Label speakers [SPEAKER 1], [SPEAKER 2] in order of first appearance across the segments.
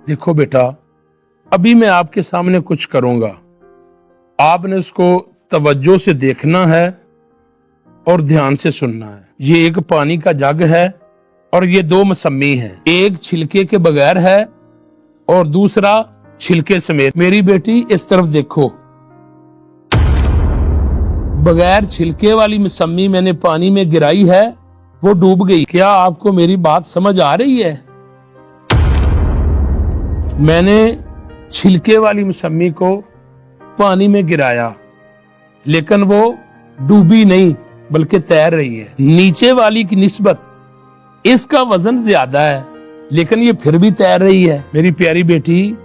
[SPEAKER 1] देखो बेटा, अभी मैं आपके सामने कुछ करूंगा, आपने उसको तवज्जो से देखना है और ध्यान से सुनना है। ये एक पानी का जग है और ये दो मसम्मी हैं, एक छिलके के बगैर है और दूसरा छिलके समेत। मेरी बेटी इस तरफ देखो, बगैर छिलके वाली मसम्मी मैंने पानी में गिराई है, वो डूब गई। क्या आपको मेरी बात समझ आ रही है? मैंने छिलके वाली मसम्मी को पानी में गिराया, लेकिन वो डूबी नहीं बल्कि तैर रही है। नीचे वाली की निस्बत इसका वजन ज्यादा है, लेकिन ये फिर भी तैर रही है। मेरी प्यारी बेटी,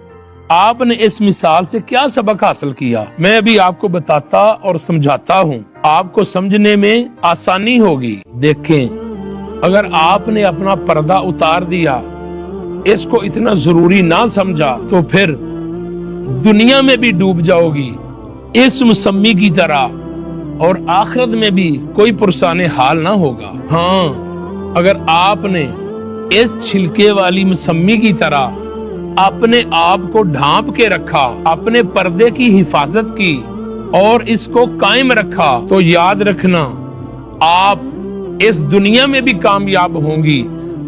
[SPEAKER 1] आपने इस मिसाल से क्या सबक हासिल किया? मैं अभी आपको बताता और समझाता हूँ, आपको समझने में आसानी होगी। देखें, अगर आपने अपना पर्दा उतार दिया, इसको इतना जरूरी ना समझा, तो फिर दुनिया में भी डूब जाओगी इस मसम्मी की तरह और आखिरत में भी कोई पुरसाने हाल ना होगा। हाँ, अगर आपने इस छिलके वाली मसम्मी की तरह अपने आप को ढांप के रखा, अपने पर्दे की हिफाजत की और इसको कायम रखा, तो याद रखना आप इस दुनिया में भी कामयाब होंगी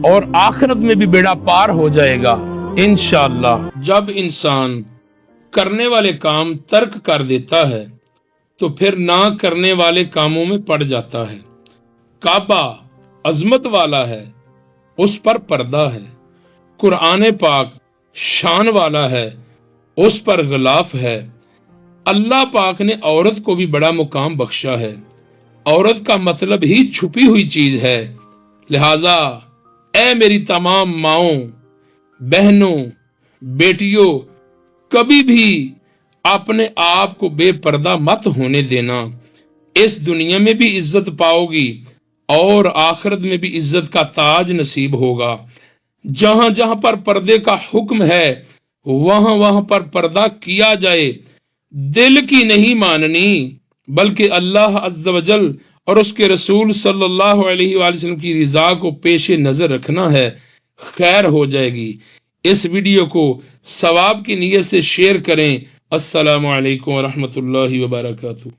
[SPEAKER 1] और आखिरत में भी बेड़ा पार हो जाएगा इंशाअल्लाह। जब इंसान करने वाले काम तर्क कर देता है तो फिर ना करने वाले कामों में पड़ जाता है। काबा अजमत वाला है, उस पर पर्दा है। कुरान पाक शान वाला है, उस पर गिलाफ है। अल्लाह पाक ने औरत को भी बड़ा मुकाम बख्शा है। औरत का मतलब ही छुपी हुई चीज है। लिहाजा ऐ मेरी तमाम माओं, बहनों, बेटियों, कभी भी अपने आप को बेपर्दा मत होने देना। इस दुनिया में भी इज्जत पाओगी और आखिरत में भी इज्जत का ताज नसीब होगा। जहां जहां पर पर्दे का हुक्म है वहां वहां पर पर्दा किया जाए। दिल की नहीं माननी, बल्कि अल्लाह अज़्ज़ वजल और उसके रसूल सल्लल्लाहु अलैहि वसल्लम की रिजा को पेशे नजर रखना है, खैर हो जाएगी। इस वीडियो को सवाब की नीयत से शेयर करें। अस्सलामु अलैकुम व रहमतुल्लाहि व बरकातुहू।